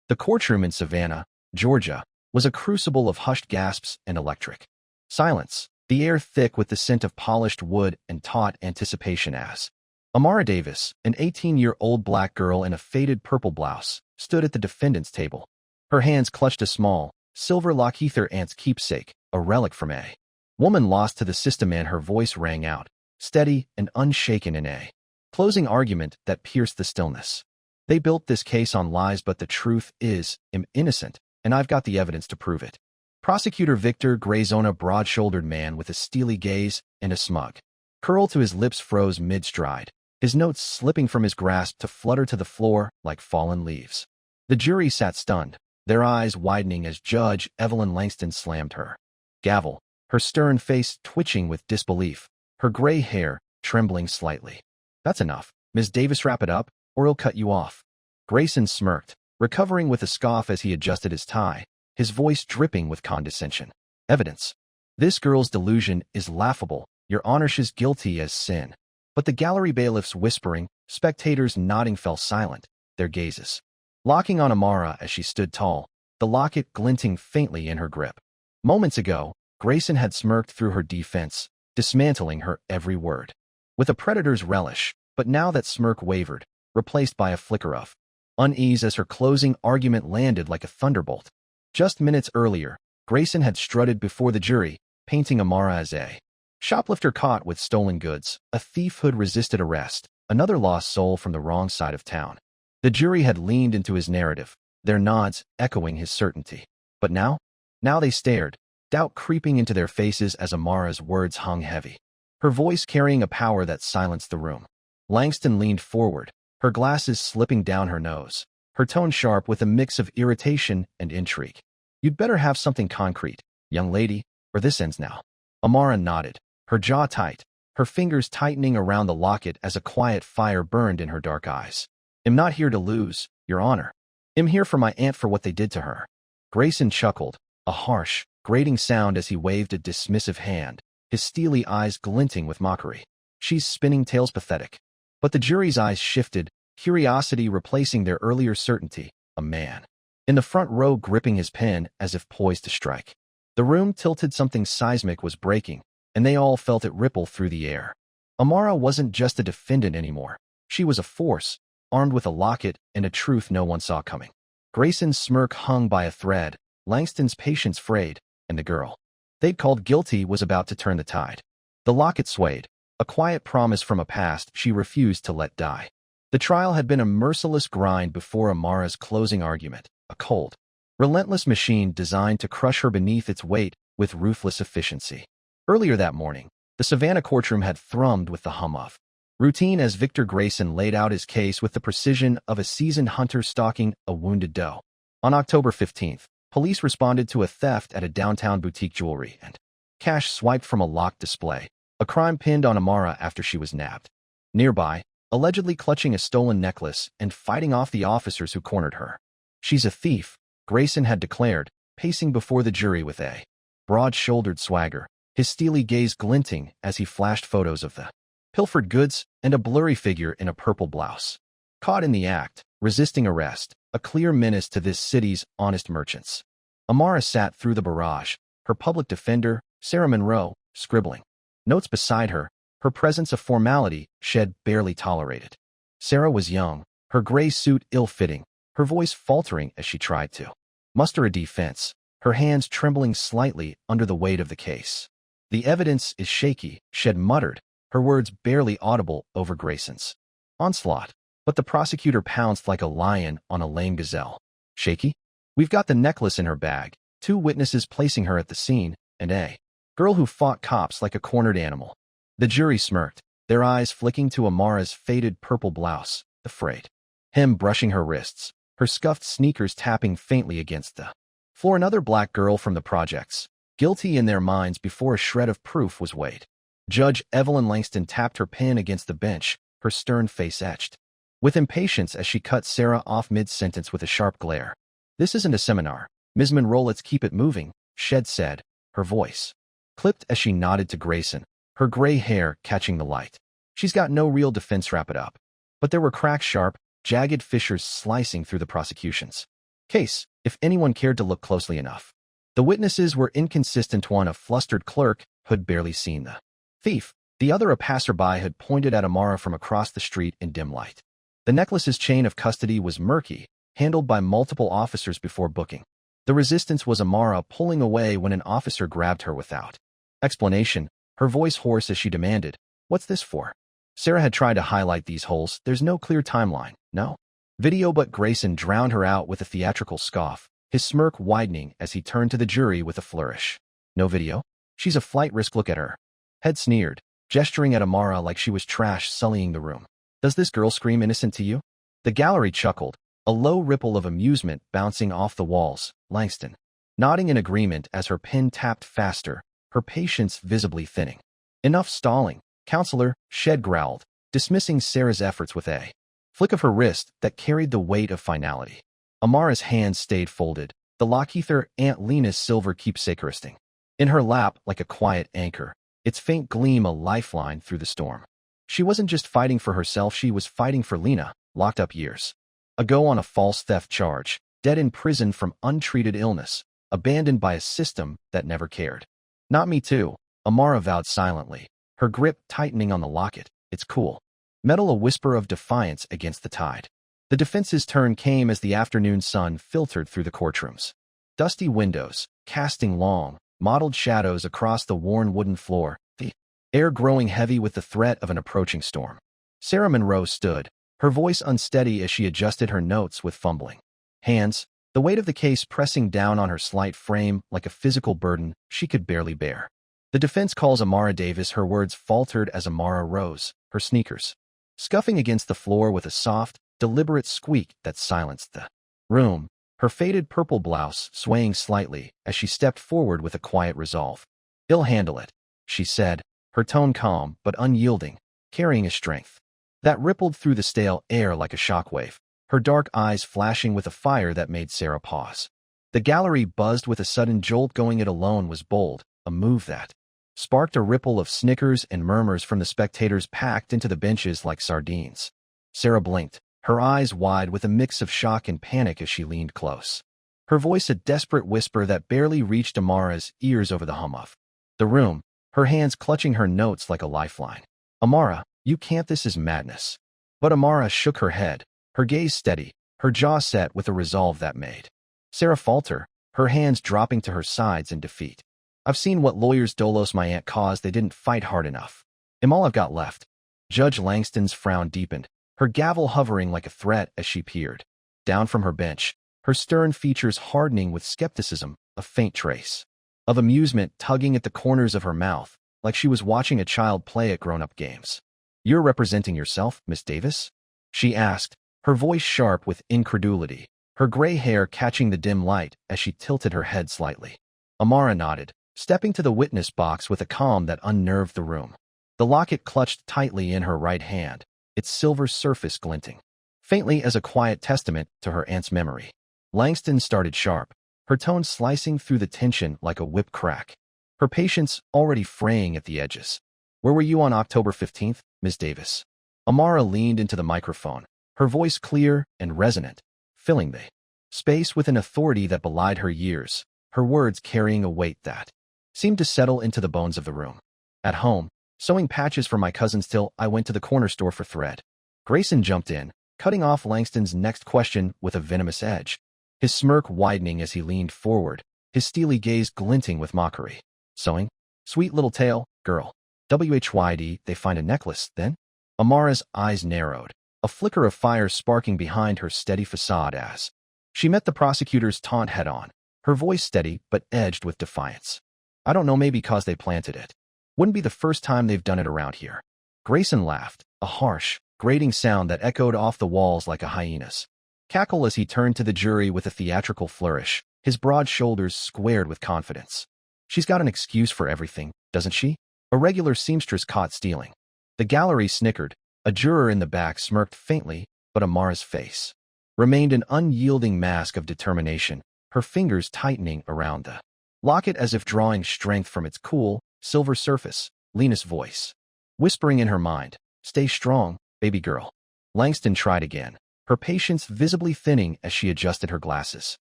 The courtroom in Savannah, Georgia, was a crucible of hushed gasps and electric silence, the air thick with the scent of polished wood and taut anticipation as Amara Davis, an 18-year-old black girl in a faded purple blouse, stood at the defendant's table. Her hands clutched a small, silver locket, her aunt's keepsake, a relic from a woman lost to the system, and her voice rang out, steady and unshaken in a closing argument that pierced the stillness. They built this case on lies, but the truth is, I'm innocent, and I've got the evidence to prove it. Prosecutor Victor Grayson, a broad-shouldered man with a steely gaze and a smug curl to his lips, froze mid-stride, his notes slipping from his grasp to flutter to the floor like fallen leaves. The jury sat stunned, their eyes widening as Judge Evelyn Langston slammed her gavel, her stern face twitching with disbelief, her gray hair trembling slightly. "That's enough. Ms. Davis, wrap it up, or I'll cut you off." Grayson smirked, recovering with a scoff as he adjusted his tie, his voice dripping with condescension. "Evidence. This girl's delusion is laughable. Your Honor, she's guilty as sin." But the gallery bailiffs whispering, spectators nodding fell silent, their gazes locking on Amara as she stood tall, the locket glinting faintly in her grip. Moments ago, Grayson had smirked through her defense, dismantling her every word with a predator's relish, but now that smirk wavered, replaced by a flicker of unease as her closing argument landed like a thunderbolt. Just minutes earlier, Grayson had strutted before the jury, painting Amara as a shoplifter caught with stolen goods, a thief who'd resisted arrest, another lost soul from the wrong side of town. The jury had leaned into his narrative, their nods echoing his certainty. But now they stared, doubt creeping into their faces as Amara's words hung heavy, her voice carrying a power that silenced the room. Langston leaned forward, her glasses slipping down her nose, her tone sharp with a mix of irritation and intrigue. "You'd better have something concrete, young lady, or this ends now." Amara nodded, her jaw tight, her fingers tightening around the locket as a quiet fire burned in her dark eyes. "I'm not here to lose, Your Honor. I'm here for my aunt, for what they did to her." Grayson chuckled, a harsh, grating sound as he waved a dismissive hand, his steely eyes glinting with mockery. "She's spinning tales, pathetic." But the jury's eyes shifted, curiosity replacing their earlier certainty. A man in the front row gripping his pen as if poised to strike. The room tilted, something seismic was breaking, and they all felt it ripple through the air. Amara wasn't just a defendant anymore. She was a force, armed with a locket and a truth no one saw coming. Grayson's smirk hung by a thread, Langston's patience frayed, and the girl they'd called guilty was about to turn the tide. The locket swayed, a quiet promise from a past she refused to let die. The trial had been a merciless grind before Amara's closing argument, a cold, relentless machine designed to crush her beneath its weight with ruthless efficiency. Earlier that morning, the Savannah courtroom had thrummed with the hum of routine as Victor Grayson laid out his case with the precision of a seasoned hunter stalking a wounded doe. On October 15th, police responded to a theft at a downtown boutique jewelry and cash swiped from a locked display, a crime pinned on Amara after she was nabbed. Nearby, allegedly clutching a stolen necklace and fighting off the officers who cornered her. "She's a thief," Grayson had declared, pacing before the jury with a broad-shouldered swagger, his steely gaze glinting as he flashed photos of the pilfered goods and a blurry figure in a purple blouse. Caught in the act, resisting arrest, a clear menace to this city's honest merchants. Amara sat through the barrage, her public defender, Sarah Monroe, scribbling notes beside her, her presence a formality Shed barely tolerated. Sarah was young, her gray suit ill-fitting, her voice faltering as she tried to muster a defense, her hands trembling slightly under the weight of the case. "The evidence is shaky," Shed muttered, her words barely audible over Grayson's onslaught. But the prosecutor pounced like a lion on a lame gazelle. "Shaky? We've got the necklace in her bag, 2 witnesses placing her at the scene, and a girl who fought cops like a cornered animal." The jury smirked, their eyes flicking to Amara's faded purple blouse, the frayed hem brushing her wrists, her scuffed sneakers tapping faintly against the floor. Another black girl from the projects, guilty in their minds before a shred of proof was weighed. Judge Evelyn Langston tapped her pen against the bench, her stern face etched with impatience as she cut Sarah off mid-sentence with a sharp glare. "This isn't a seminar, Ms. Monroe, let's keep it moving," Shed said, her voice clipped as she nodded to Grayson, her gray hair catching the light. "She's got no real defense, wrap it up." But there were cracks, sharp, jagged fissures slicing through the prosecution's case, if anyone cared to look closely enough. The witnesses were inconsistent, one a flustered clerk who had barely seen the thief, the other a passerby had pointed at Amara from across the street in dim light. The necklace's chain of custody was murky, handled by multiple officers before booking. The resistance was Amara pulling away when an officer grabbed her without explanation, her voice hoarse as she demanded, "What's this for?" Sarah had tried to highlight these holes. "There's no clear timeline, no video," but Grayson drowned her out with a theatrical scoff, his smirk widening as he turned to the jury with a flourish. "No video? She's a flight risk. Look at her." Head sneered, gesturing at Amara like she was trash sullying the room. "Does this girl scream innocent to you?" The gallery chuckled, a low ripple of amusement bouncing off the walls. Langston, nodding in agreement as her pen tapped faster, her patience visibly thinning. "Enough stalling, counselor," Shed growled, dismissing Sarah's efforts with a flick of her wrist that carried the weight of finality. Amara's hands stayed folded, the locket Aunt Lena's silver keepsake resting in her lap like a quiet anchor, its faint gleam a lifeline through the storm. She wasn't just fighting for herself, she was fighting for Lena, locked up years ago on a false theft charge, dead in prison from untreated illness, abandoned by a system that never cared. "Not me too," Amara vowed silently, her grip tightening on the locket. "It's cool." Metal a whisper of defiance against the tide. The defense's turn came as the afternoon sun filtered through the courtroom's dusty windows, casting long, mottled shadows across the worn wooden floor, the air growing heavy with the threat of an approaching storm. Sarah Monroe stood, her voice unsteady as she adjusted her notes with fumbling hands, the weight of the case pressing down on her slight frame like a physical burden she could barely bear. "The defense calls Amara Davis," her words faltered as Amara rose, her sneakers scuffing against the floor with a soft, deliberate squeak that silenced the room, her faded purple blouse swaying slightly as she stepped forward with a quiet resolve. "He'll handle it," she said, her tone calm but unyielding, carrying a strength that rippled through the stale air like a shockwave, her dark eyes flashing with a fire that made Sarah pause. The gallery buzzed with a sudden jolt. Going it alone was bold, a move that sparked a ripple of snickers and murmurs from the spectators packed into the benches like sardines. Sarah blinked, her eyes wide with a mix of shock and panic as she leaned close, her voice a desperate whisper that barely reached Amara's ears over the hum of the room, her hands clutching her notes like a lifeline. "Amara, you can't, this is madness." But Amara shook her head, her gaze steady, her jaw set with a resolve that made Sarah falter, her hands dropping to her sides in defeat. "I've seen what lawyers dolos my aunt caused. They didn't fight hard enough. I'm all I've got left." Judge Langston's frown deepened, her gavel hovering like a threat as she peered down from her bench, her stern features hardening with skepticism, a faint trace of amusement tugging at the corners of her mouth, like she was watching a child play at grown-up games. "You're representing yourself, Miss Davis?" she asked, her voice sharp with incredulity, her gray hair catching the dim light as she tilted her head slightly. Amara nodded, stepping to the witness box with a calm that unnerved the room. The locket clutched tightly in her right hand, its silver surface glinting faintly as a quiet testament to her aunt's memory. Langston started sharp, her tone slicing through the tension like a whip crack, her patience already fraying at the edges. "Where were you on October 15th, Miss Davis?" Amara leaned into the microphone, her voice clear and resonant, filling the space with an authority that belied her years, her words carrying a weight that seemed to settle into the bones of the room. "At home, sewing patches for my cousins till I went to the corner store for thread." Grayson jumped in, cutting off Langston's next question with a venomous edge, his smirk widening as he leaned forward, his steely gaze glinting with mockery. "Sewing? Sweet little tale, girl. WHYD, they find a necklace, then?" Amara's eyes narrowed, a flicker of fire sparking behind her steady facade as she met the prosecutor's taunt head-on, her voice steady but edged with defiance. "I don't know, maybe because they planted it. Wouldn't be the first time they've done it around here." Grayson laughed, a harsh, grating sound that echoed off the walls like a hyena's cackle as he turned to the jury with a theatrical flourish, his broad shoulders squared with confidence. "She's got an excuse for everything, doesn't she? A regular seamstress caught stealing." The gallery snickered, a juror in the back smirked faintly, but Amara's face remained an unyielding mask of determination, her fingers tightening around the locket as if drawing strength from its cool, silver surface. Lena's voice whispering in her mind, "Stay strong, baby girl." Langston tried again, her patience visibly thinning as she adjusted her glasses.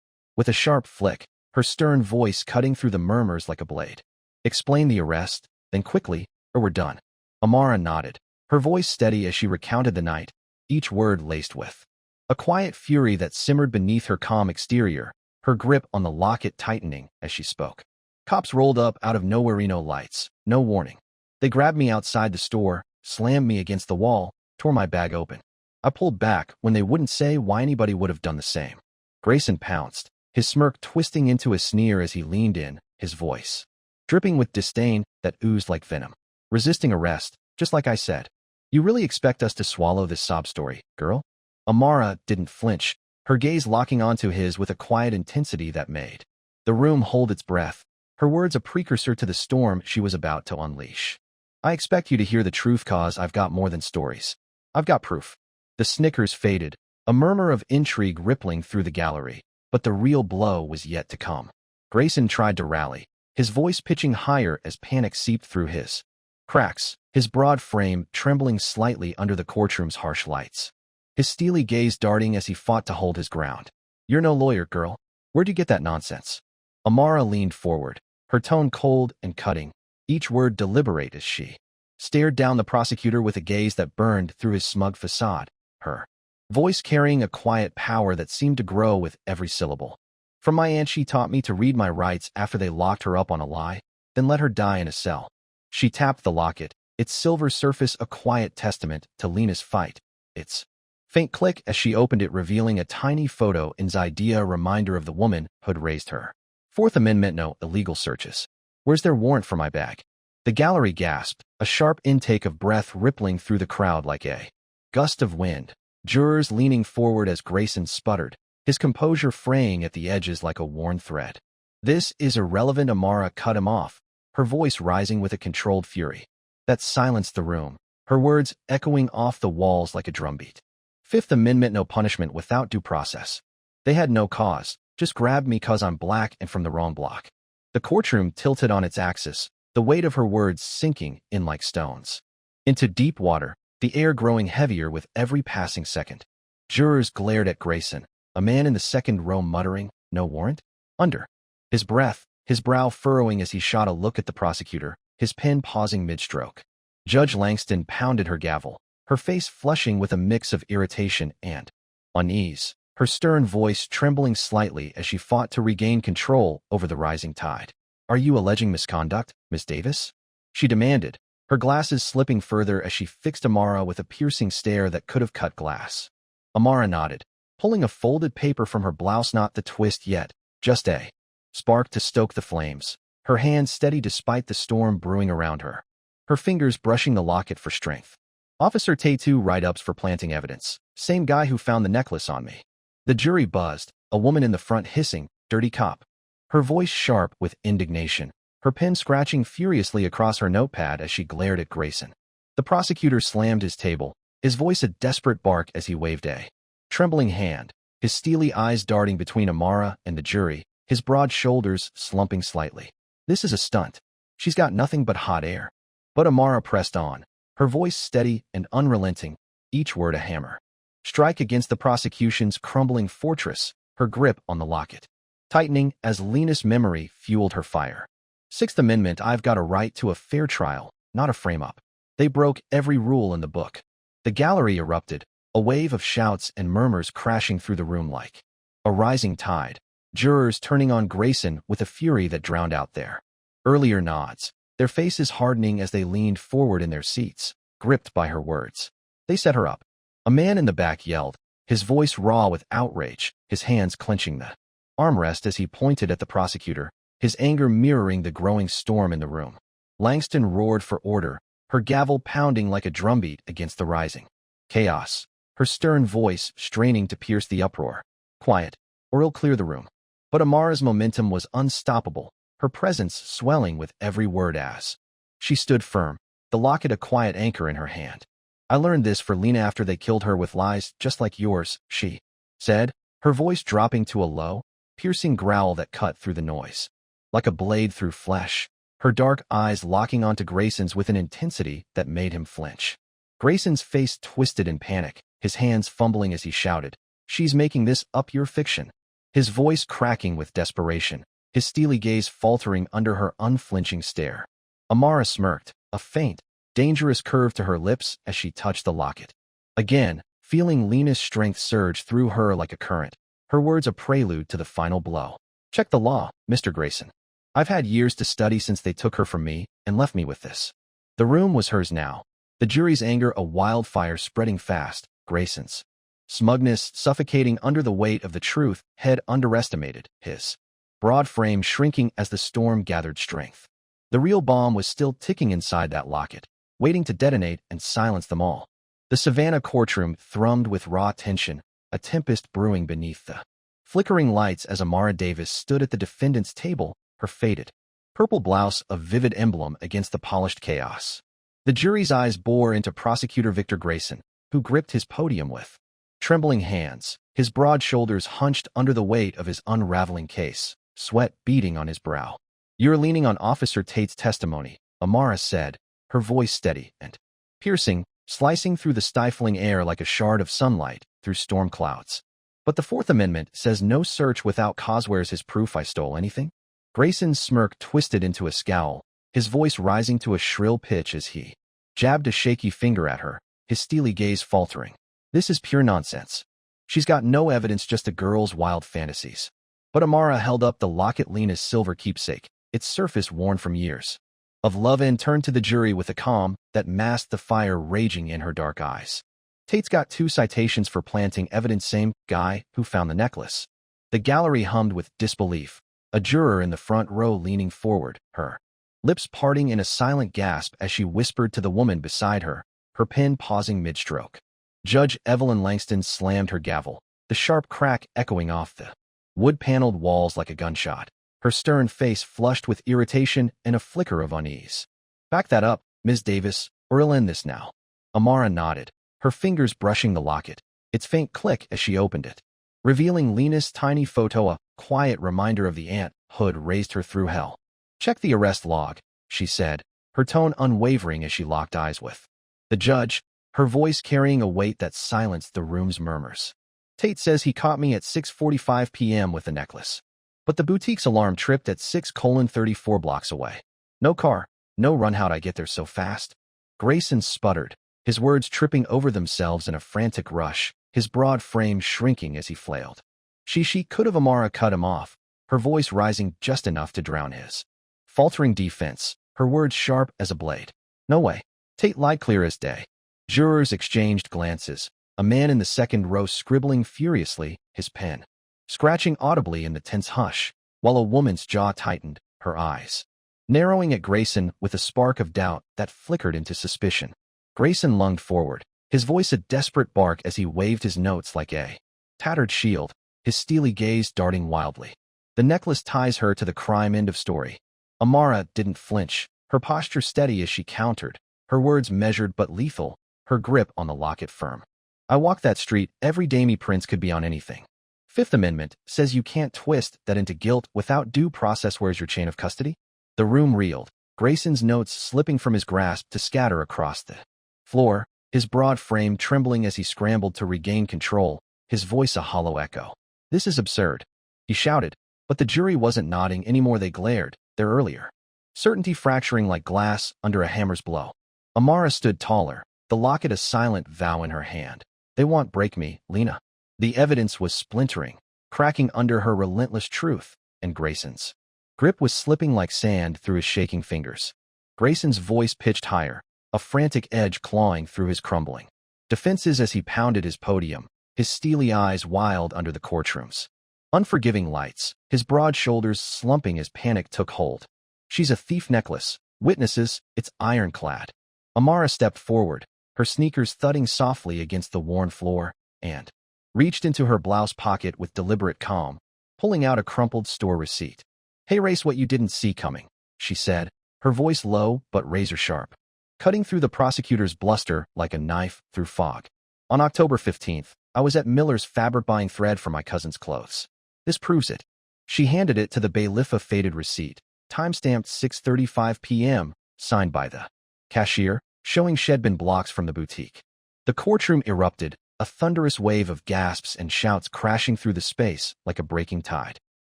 With a sharp flick, her stern voice cutting through the murmurs like a blade. "Explain the arrest, then quickly, or we're done." Amara nodded, her voice steady as she recounted the night, each word laced with a quiet fury that simmered beneath her calm exterior, her grip on the locket tightening as she spoke. "Cops rolled up out of nowhere, no lights, no warning. They grabbed me outside the store, slammed me against the wall, tore my bag open. I pulled back when they wouldn't say why anybody would have done the same." Grayson pounced, his smirk twisting into a sneer as he leaned in, his voice dripping with disdain that oozed like venom. "Resisting arrest, just like I said. You really expect us to swallow this sob story, girl?" Amara didn't flinch, her gaze locking onto his with a quiet intensity that made the room hold its breath, her words a precursor to the storm she was about to unleash. "I expect you to hear the truth, cause I've got more than stories. I've got proof." The snickers faded, a murmur of intrigue rippling through the gallery, but the real blow was yet to come. Grayson tried to rally, his voice pitching higher as panic seeped through his cracks, his broad frame trembling slightly under the courtroom's harsh lights. His steely gaze darting as he fought to hold his ground. "You're no lawyer, girl. Where'd you get that nonsense?" Amara leaned forward, her tone cold and cutting, each word deliberate as she stared down the prosecutor with a gaze that burned through his smug facade, her voice carrying a quiet power that seemed to grow with every syllable. "From my aunt she taught me to read my rights after they locked her up on a lie, then let her die in a cell." She tapped the locket, its silver surface a quiet testament to Lena's fight, its faint click as she opened it revealing a tiny photo inside a reminder of the woman who'd raised her. "Fourth Amendment, no illegal searches. Where's their warrant for my bag?" The gallery gasped, a sharp intake of breath rippling through the crowd like a gust of wind. Jurors leaning forward as Grayson sputtered, his composure fraying at the edges like a worn thread. "This is irrelevant." Amara cut him off, her voice rising with a controlled fury that silenced the room, her words echoing off the walls like a drumbeat. "Fifth Amendment, no punishment without due process. They had no cause, just grabbed me 'cause I'm black and from the wrong block." The courtroom tilted on its axis, the weight of her words sinking in like stones into deep water, the air growing heavier with every passing second. Jurors glared at Grayson, a man in the second row muttering, "No warrant?" under his breath, his brow furrowing as he shot a look at the prosecutor, his pen pausing mid-stroke. Judge Langston pounded her gavel, her face flushing with a mix of irritation and unease, her stern voice trembling slightly as she fought to regain control over the rising tide. "Are you alleging misconduct, Miss Davis?" she demanded, her glasses slipping further as she fixed Amara with a piercing stare that could have cut glass. Amara nodded, pulling a folded paper from her blouse, not the twist yet, just a spark to stoke the flames, her hands steady despite the storm brewing around her, her fingers brushing the locket for strength. "Officer Tattoo write-ups for planting evidence. Same guy who found the necklace on me." The jury buzzed, a woman in the front hissing, "Dirty cop." Her voice sharp with indignation, her pen scratching furiously across her notepad as she glared at Grayson. The prosecutor slammed his table, his voice a desperate bark as he waved a trembling hand, his steely eyes darting between Amara and the jury, his broad shoulders slumping slightly. "This is a stunt. She's got nothing but hot air." But Amara pressed on, her voice steady and unrelenting, each word a hammer strike against the prosecution's crumbling fortress, her grip on the locket tightening as Lena's memory fueled her fire. "Sixth Amendment, I've got a right to a fair trial, not a frame-up. They broke every rule in the book." The gallery erupted, a wave of shouts and murmurs crashing through the room like a rising tide, jurors turning on Grayson with a fury that drowned out their earlier nods, their faces hardening as they leaned forward in their seats, gripped by her words. "They set her up." A man in the back yelled, his voice raw with outrage, his hands clenching the armrest as he pointed at the prosecutor, his anger mirroring the growing storm in the room. Langston roared for order, her gavel pounding like a drumbeat against the rising chaos, her stern voice straining to pierce the uproar. "Quiet, or he'll clear the room." But Amara's momentum was unstoppable, her presence swelling with every word as she stood firm, the locket a quiet anchor in her hand. "I learned this for Lena after they killed her with lies just like yours," she said, her voice dropping to a low, piercing growl that cut through the noise like a blade through flesh, her dark eyes locking onto Grayson's with an intensity that made him flinch. Grayson's face twisted in panic, his hands fumbling as he shouted, "She's making this up your fiction." His voice cracking with desperation, his steely gaze faltering under her unflinching stare. Amara smirked, a faint, dangerous curve to her lips as she touched the locket. Again, feeling Lena's strength surge through her like a current, her words a prelude to the final blow. "Check the law, Mr. Grayson. I've had years to study since they took her from me and left me with this." The room was hers now, the jury's anger a wildfire spreading fast, Grayson's smugness suffocating under the weight of the truth had underestimated, his broad frame shrinking as the storm gathered strength. The real bomb was still ticking inside that locket, waiting to detonate and silence them all. The Savannah courtroom thrummed with raw tension, a tempest brewing beneath the flickering lights as Amara Davis stood at the defendant's table, her faded purple blouse a vivid emblem against the polished chaos. The jury's eyes bore into Prosecutor Victor Grayson, who gripped his podium with trembling hands, his broad shoulders hunched under the weight of his unraveling case, sweat beading on his brow. "You're leaning on Officer Tate's testimony," Amara said, her voice steady and piercing, slicing through the stifling air like a shard of sunlight through storm clouds. "But the Fourth Amendment says no search without cause. Where's his proof I stole anything?" Grayson's smirk twisted into a scowl, his voice rising to a shrill pitch as he jabbed a shaky finger at her, his steely gaze faltering. "This is pure nonsense. She's got no evidence, just a girl's wild fantasies." But Amara held up the locket, Lena's silver keepsake, its surface worn from years of love, and turned to the jury with a calm that masked the fire raging in her dark eyes. "Tate's got 2 citations for planting evidence, same guy who found the necklace." The gallery hummed with disbelief, a juror in the front row leaning forward, her lips parting in a silent gasp as she whispered to the woman beside her, her pen pausing mid-stroke. Judge Evelyn Langston slammed her gavel, the sharp crack echoing off the wood-paneled walls like a gunshot, her stern face flushed with irritation and a flicker of unease. "Back that up, Ms. Davis, or I'll end this now." Amara nodded, her fingers brushing the locket, its faint click as she opened it, revealing Lena's tiny photo, a quiet reminder of the aunt Hood raised her through hell. "Check the arrest log," she said, her tone unwavering as she locked eyes with the judge, her voice carrying a weight that silenced the room's murmurs. "Tate says he caught me at 6:45 p.m. with the necklace. But the boutique's alarm tripped at 6:34 blocks away. No car, no run. How'd I get there so fast?" Grayson sputtered, his words tripping over themselves in a frantic rush, his broad frame shrinking as he flailed. She could have. Amara cut him off, her voice rising just enough to drown his faltering defense, her words sharp as a blade. "No way." Tate lied clear as day. Jurors exchanged glances, a man in the second row scribbling furiously, his pen scratching audibly in the tense hush, while a woman's jaw tightened, her eyes narrowing at Grayson with a spark of doubt that flickered into suspicion. Grayson lunged forward, his voice a desperate bark as he waved his notes like a tattered shield, his steely gaze darting wildly. "The necklace ties her to the crime, end of story." Amara didn't flinch, her posture steady as she countered, her words measured but lethal, her grip on the locket firm. "I walk that street every day. Me prints could be on anything. Fifth Amendment says you can't twist that into guilt without due process. Where's your chain of custody?" The room reeled, Grayson's notes slipping from his grasp to scatter across the floor, his broad frame trembling as he scrambled to regain control, his voice a hollow echo. "This is absurd," he shouted, but the jury wasn't nodding anymore. They glared, their earlier certainty fracturing like glass under a hammer's blow. Amara stood taller, the locket a silent vow in her hand. "They won't break me, Lena." The evidence was splintering, cracking under her relentless truth, and Grayson's grip was slipping like sand through his shaking fingers. Grayson's voice pitched higher, a frantic edge clawing through his crumbling defenses as he pounded his podium, his steely eyes wild under the courtroom's unforgiving lights, his broad shoulders slumping as panic took hold. "She's a thief necklace. Witnesses, it's ironclad." Amara stepped forward, her sneakers thudding softly against the worn floor, and reached into her blouse pocket with deliberate calm, pulling out a crumpled store receipt. "Hey, race what you didn't see coming," she said, her voice low but razor-sharp, cutting through the prosecutor's bluster like a knife through fog. "On October 15th, I was at Miller's fabric buying thread for my cousin's clothes. This proves it." She handed it to the bailiff, a faded receipt, time-stamped 6:35 p.m., signed by the cashier, showing she'd been blocks from the boutique. The courtroom erupted, a thunderous wave of gasps and shouts crashing through the space like a breaking tide.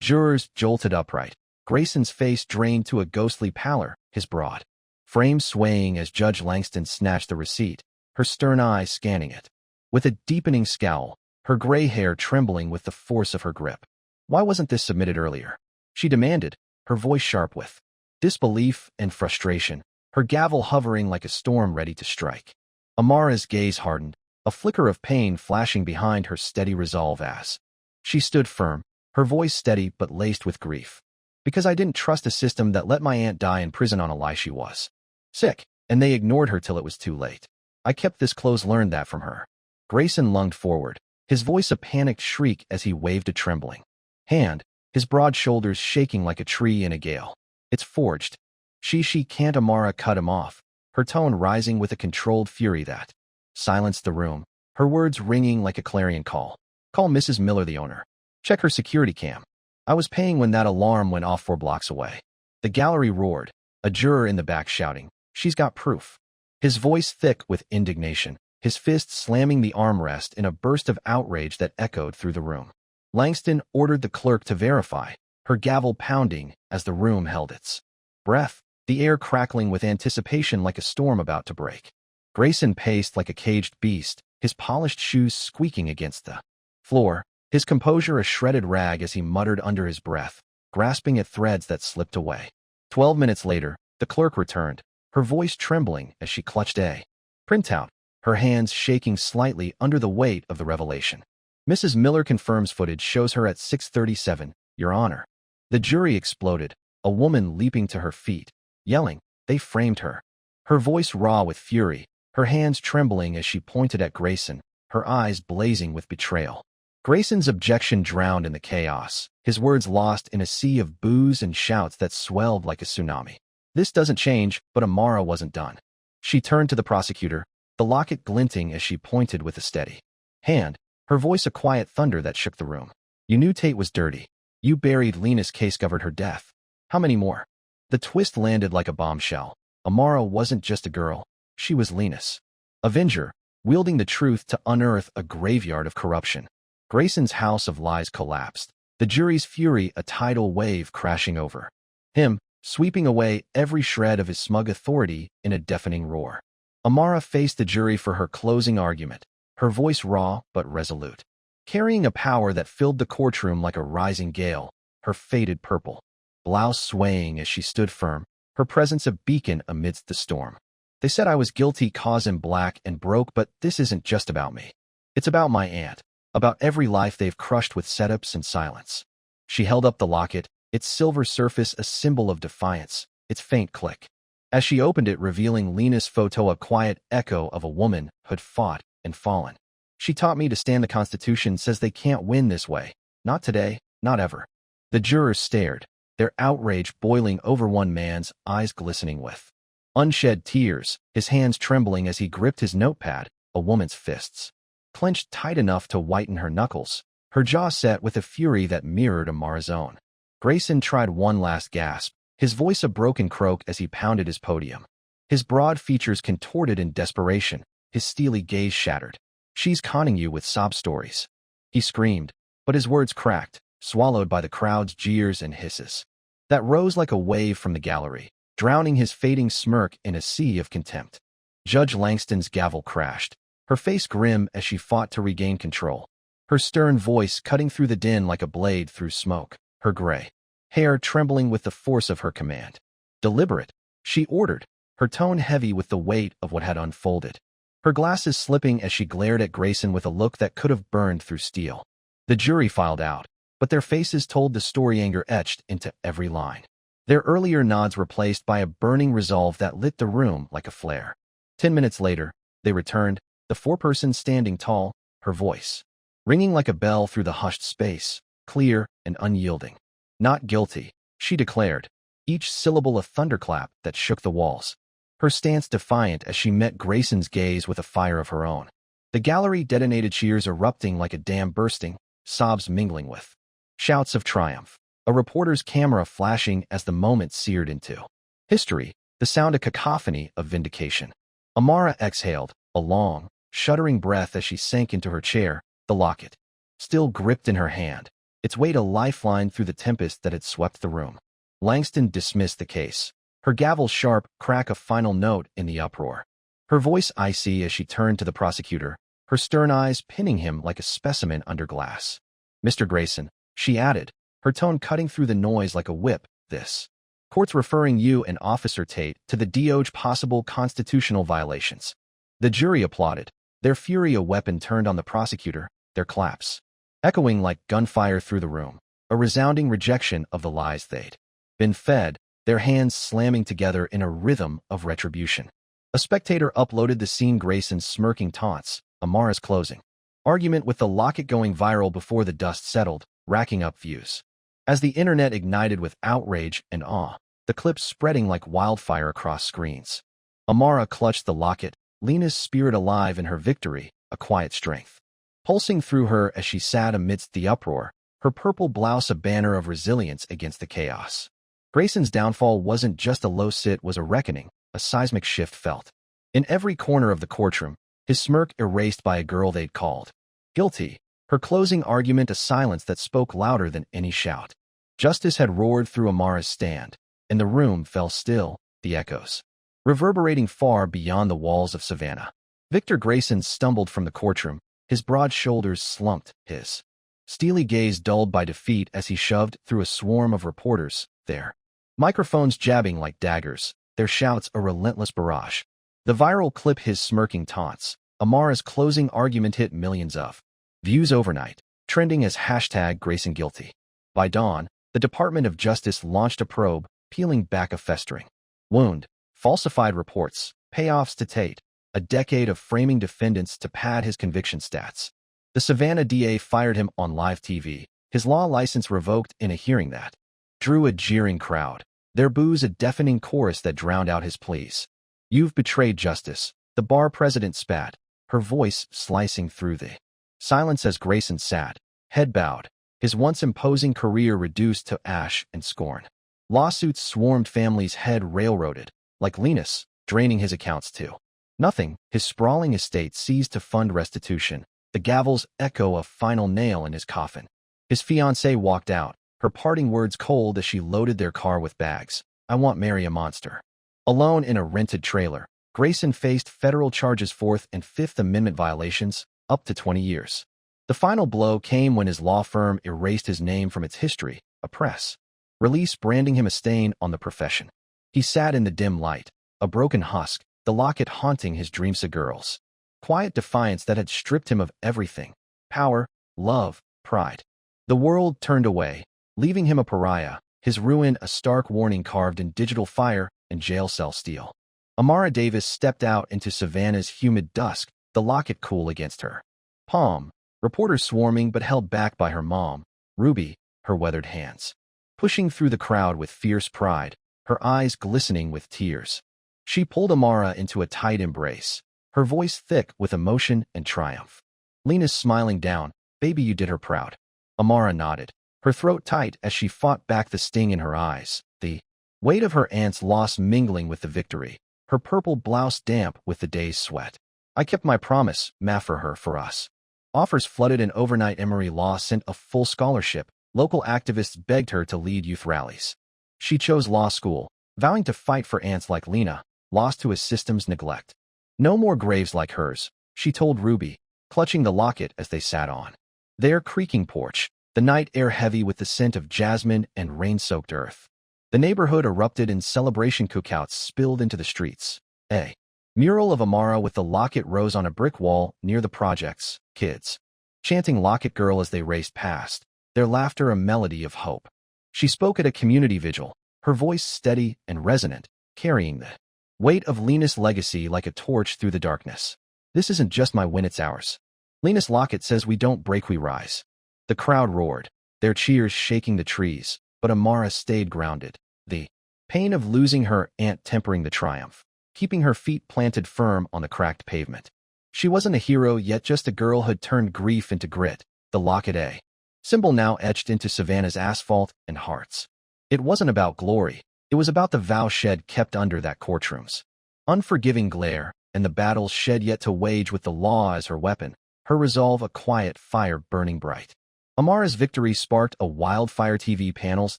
Jurors jolted upright. Grayson's face drained to a ghostly pallor, his broad frame swaying as Judge Langston snatched the receipt, her stern eyes scanning it. With a deepening scowl, her gray hair trembling with the force of her grip. Why wasn't this submitted earlier? She demanded, her voice sharp with disbelief and frustration, her gavel hovering like a storm ready to strike. Amara's gaze hardened, a flicker of pain flashing behind her steady resolve as she stood firm, her voice steady but laced with grief. Because I didn't trust a system that let my aunt die in prison on a lie she was sick, and they ignored her till it was too late. I kept this close, learned that from her. Grayson lunged forward, his voice a panicked shriek as he waved a trembling hand, his broad shoulders shaking like a tree in a gale. It's forged. She can't. Amara cut him off, her tone rising with a controlled fury that silenced the room, her words ringing like a clarion call. Call Mrs. Miller, the owner. Check her security cam. I was paying when that alarm went off 4 blocks away. The gallery roared, a juror in the back shouting, "She's got proof." His voice thick with indignation, his fist slamming the armrest in a burst of outrage that echoed through the room. Langston ordered the clerk to verify, her gavel pounding as the room held its breath, the air crackling with anticipation like a storm about to break. Grayson paced like a caged beast, his polished shoes squeaking against the floor, his composure a shredded rag as he muttered under his breath, grasping at threads that slipped away. 12 minutes later, the clerk returned, her voice trembling as she clutched a printout, her hands shaking slightly under the weight of the revelation. Mrs. Miller confirms footage shows her at 6:37, Your Honor. The jury exploded, a woman leaping to her feet, yelling, "They framed her." Her voice raw with fury, her hands trembling as she pointed at Grayson, her eyes blazing with betrayal. Grayson's objection drowned in the chaos, his words lost in a sea of boos and shouts that swelled like a tsunami. This doesn't change, but Amara wasn't done. She turned to the prosecutor, the locket glinting as she pointed with a steady hand, her voice a quiet thunder that shook the room. You knew Tate was dirty. You buried Lena's case, covered her death. How many more? The twist landed like a bombshell. Amara wasn't just a girl. She was Lena's avenger, wielding the truth to unearth a graveyard of corruption. Grayson's house of lies collapsed, the jury's fury a tidal wave crashing over him, sweeping away every shred of his smug authority in a deafening roar. Amara faced the jury for her closing argument, her voice raw but resolute, carrying a power that filled the courtroom like a rising gale, her faded purple blouse swaying as she stood firm, her presence a beacon amidst the storm. They said I was guilty, cause in black and broke, but this isn't just about me. It's about my aunt, about every life they've crushed with setups and silence. She held up the locket, its silver surface a symbol of defiance, its faint click. As she opened it, revealing Lena's photo, a quiet echo of a woman who'd fought and fallen. She taught me to stand. The Constitution says they can't win this way. Not today, not ever. The jurors stared, their outrage boiling over, one man's eyes glistening with unshed tears, his hands trembling as he gripped his notepad, a woman's fists clenched tight enough to whiten her knuckles, her jaw set with a fury that mirrored Amara's own. Grayson tried one last gasp, his voice a broken croak as he pounded his podium. His broad features contorted in desperation, his steely gaze shattered. She's conning you with sob stories. He screamed, but his words cracked, swallowed by the crowd's jeers and hisses that rose like a wave from the gallery, drowning his fading smirk in a sea of contempt. Judge Langston's gavel crashed, her face grim as she fought to regain control, her stern voice cutting through the din like a blade through smoke, her gray hair trembling with the force of her command. Deliberate, she ordered, her tone heavy with the weight of what had unfolded, her glasses slipping as she glared at Grayson with a look that could have burned through steel. The jury filed out, but their faces told the story, anger etched into every line, their earlier nods replaced by a burning resolve that lit the room like a flare. 10 minutes later, they returned, the foreperson standing tall, her voice ringing like a bell through the hushed space, clear and unyielding. Not guilty, she declared, each syllable a thunderclap that shook the walls, her stance defiant as she met Grayson's gaze with a fire of her own. The gallery detonated, cheers erupting like a dam bursting, sobs mingling with shouts of triumph, a reporter's camera flashing as the moment seared into history, the sound a cacophony of vindication. Amara exhaled, a long, shuddering breath as she sank into her chair, the locket still gripped in her hand, its weight a lifeline through the tempest that had swept the room. Langston dismissed the case, her gavel's sharp crack a final note in the uproar. Her voice icy as she turned to the prosecutor, her stern eyes pinning him like a specimen under glass. "Mr. Grayson," she added, her tone cutting through the noise like a whip, "this court's referring you and Officer Tate to the DOJ possible constitutional violations." The jury applauded, their fury a weapon turned on the prosecutor, their claps echoing like gunfire through the room, a resounding rejection of the lies they'd been fed, their hands slamming together in a rhythm of retribution. A spectator uploaded the scene, Grayson's smirking taunts, Amara's closing argument with the locket going viral before the dust settled, racking up views. As the internet ignited with outrage and awe, the clips spreading like wildfire across screens. Amara clutched the locket, Lena's spirit alive in her victory, a quiet strength pulsing through her as she sat amidst the uproar, her purple blouse a banner of resilience against the chaos. Grayson's downfall wasn't just a low sit, was a reckoning, a seismic shift felt. In every corner of the courtroom, his smirk erased by a girl they'd called guilty, her closing argument a silence that spoke louder than any shout. Justice had roared through Amara's stand, and the room fell still, the echoes reverberating far beyond the walls of Savannah. Victor Grayson stumbled from the courtroom, his broad shoulders slumped, his steely gaze dulled by defeat as he shoved through a swarm of reporters, their microphones jabbing like daggers, their shouts a relentless barrage. The viral clip, his smirking taunts, Amara's closing argument hit millions of views overnight, trending as #GraysonGuilty. By dawn, the Department of Justice launched a probe, peeling back a festering wound, falsified reports, payoffs to Tate, a decade of framing defendants to pad his conviction stats. The Savannah DA fired him on live TV, his law license revoked in a hearing that drew a jeering crowd, their boos a deafening chorus that drowned out his pleas. "You've betrayed justice," the bar president spat, her voice slicing through the silence as Grayson sat, head bowed, his once imposing career reduced to ash and scorn. Lawsuits swarmed, families head railroaded, like Lena's, draining his accounts too. Nothing, his sprawling estate seized to fund restitution, the gavel's echo a final nail in his coffin. His fiancée walked out, her parting words cold as she loaded their car with bags. "I want marry a monster." Alone in a rented trailer, Grayson faced federal charges, Fourth and Fifth Amendment violations, up to 20 years. The final blow came when his law firm erased his name from its history, a press release branding him a stain on the profession. He sat in the dim light, a broken husk, the locket haunting his dreams of girls. Quiet defiance that had stripped him of everything: power, love, pride. The world turned away, leaving him a pariah, his ruin a stark warning carved in digital fire and jail cell steel. Amara Davis stepped out into Savannah's humid dusk, the locket cool against her palm, reporters swarming but held back by her mom, Ruby, her weathered hands pushing through the crowd with fierce pride, her eyes glistening with tears. She pulled Amara into a tight embrace, her voice thick with emotion and triumph. Lena's smiling down, "Baby, you did her proud." Amara nodded, her throat tight as she fought back the sting in her eyes, the weight of her aunt's loss mingling with the victory, her purple blouse damp with the day's sweat. "I kept my promise, ma, for us." Offers flooded, and overnight Emory Law sent a full scholarship. Local activists begged her to lead youth rallies. She chose law school, vowing to fight for aunts like Lena, lost to a system's neglect. "No more graves like hers," she told Ruby, clutching the locket as they sat on their creaking porch, the night air heavy with the scent of jasmine and rain-soaked earth. The neighborhood erupted in celebration, cookouts spilled into the streets. A mural of Amara with the locket rose on a brick wall near the projects, kids chanting "Locket Girl" as they raced past, their laughter a melody of hope. She spoke at a community vigil, her voice steady and resonant, carrying the weight of Lena's legacy like a torch through the darkness. "This isn't just my win, it's ours. Lena's locket says we don't break, we rise." The crowd roared, their cheers shaking the trees, but Amara stayed grounded, the pain of losing her aunt tempering the triumph, keeping her feet planted firm on the cracked pavement. She wasn't a hero yet, just a girl who'd turned grief into grit, the locket a symbol now etched into Savannah's asphalt and hearts. It wasn't about glory, it was about the vow shed kept under that courtroom's unforgiving glare, and the battles shed yet to wage with the law as her weapon, her resolve a quiet fire burning bright. Amara's victory sparked a wildfire. TV panels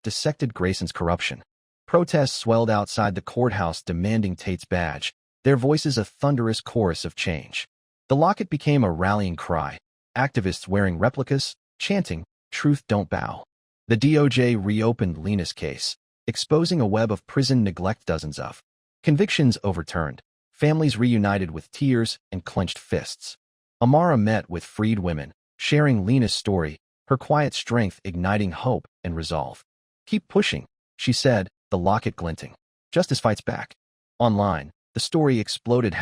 dissected Grayson's corruption. Protests swelled outside the courthouse demanding Tate's badge, their voices a thunderous chorus of change. The locket became a rallying cry, activists wearing replicas, chanting, "Truth don't bow." The DOJ reopened Lena's case, exposing a web of prison neglect. Dozens of convictions overturned, families reunited with tears and clenched fists. Amara met with freed women, sharing Lena's story, her quiet strength igniting hope and resolve. "Keep pushing," she said, the locket glinting. "Justice fights back." Online, the story exploded.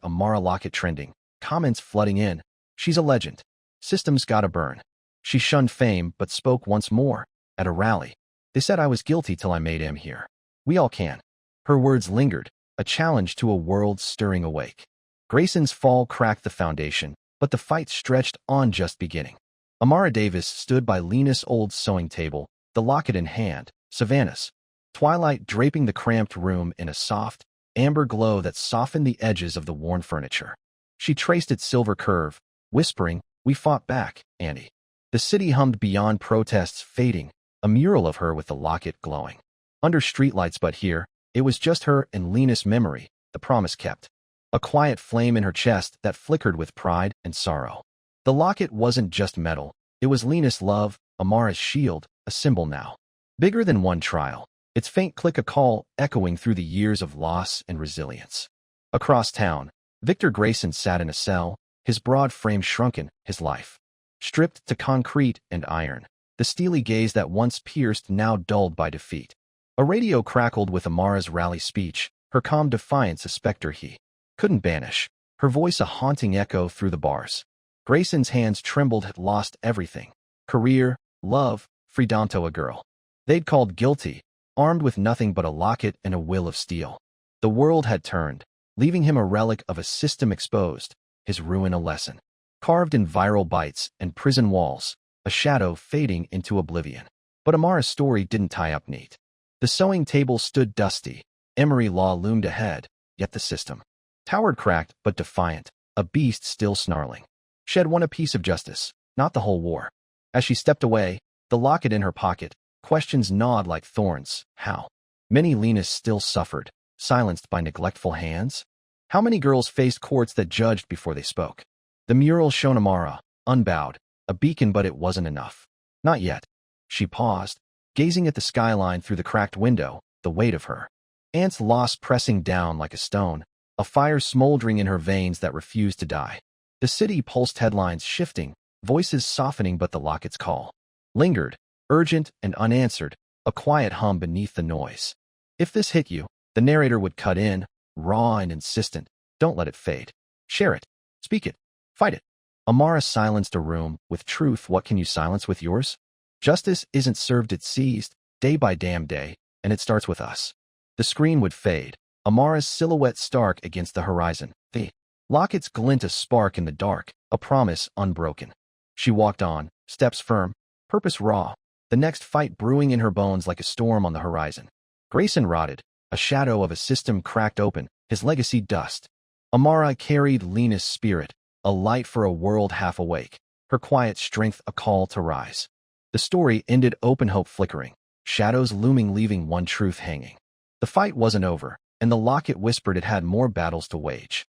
#Amara Locket trending, comments flooding in. "She's a legend. Systems gotta burn." She shunned fame but spoke once more. At a rally, "They said I was guilty till I made him here. We all can." Her words lingered, a challenge to a world stirring awake. Grayson's fall cracked the foundation, but the fight stretched on, just beginning. Amara Davis stood by Lena's old sewing table, the locket in hand, Savannah's. Twilight draping the cramped room in a soft, amber glow that softened the edges of the worn furniture. She traced its silver curve, whispering, "We fought back, Annie." The city hummed beyond, protests fading, a mural of her with the locket glowing under streetlights. But here, it was just her and Lena's memory, the promise kept. A quiet flame in her chest that flickered with pride and sorrow. The locket wasn't just metal, it was Lena's love, Amara's shield, a symbol now. Bigger than one trial, its faint click a call echoing through the years of loss and resilience. Across town, Victor Grayson sat in a cell, his broad frame shrunken, his life stripped to concrete and iron, the steely gaze that once pierced now dulled by defeat. A radio crackled with Amara's rally speech, her calm defiance a specter he couldn't banish, her voice a haunting echo through the bars. Grayson's hands trembled, had lost everything. Career, love, freedom. To a girl they'd called guilty, armed with nothing but a locket and a will of steel. The world had turned, leaving him a relic of a system exposed, his ruin a lesson. Carved in viral bites and prison walls, a shadow fading into oblivion. But Amara's story didn't tie up neat. The sewing table stood dusty, Emory law loomed ahead, yet the system towered cracked but defiant, a beast still snarling. She had won a piece of justice, not the whole war. As she stepped away, the locket in her pocket, questions gnawed like thorns. How many Lenas still suffered, silenced by neglectful hands? How many girls faced courts that judged before they spoke? The mural shone Amara, unbowed, a beacon, but it wasn't enough. Not yet. She paused, gazing at the skyline through the cracked window, the weight of her aunt's loss pressing down like a stone, a fire smoldering in her veins that refused to die. The city pulsed, headlines shifting, voices softening, but the locket's call lingered, urgent and unanswered, a quiet hum beneath the noise. If this hit you, the narrator would cut in, raw and insistent. Don't let it fade. Share it. Speak it. Fight it. Amara silenced a room. With truth, what can you silence with yours? Justice isn't served, it's seized, day by damn day, and it starts with us. The screen would fade, Amara's silhouette stark against the horizon. The locket's glint a spark in the dark, a promise unbroken. She walked on, steps firm, purpose raw, the next fight brewing in her bones like a storm on the horizon. Grayson rotted, a shadow of a system cracked open, his legacy dust. Amara carried Lena's spirit, a light for a world half awake, her quiet strength a call to rise. The story ended, open, hope flickering, shadows looming, leaving one truth hanging. The fight wasn't over, and the locket whispered it had more battles to wage.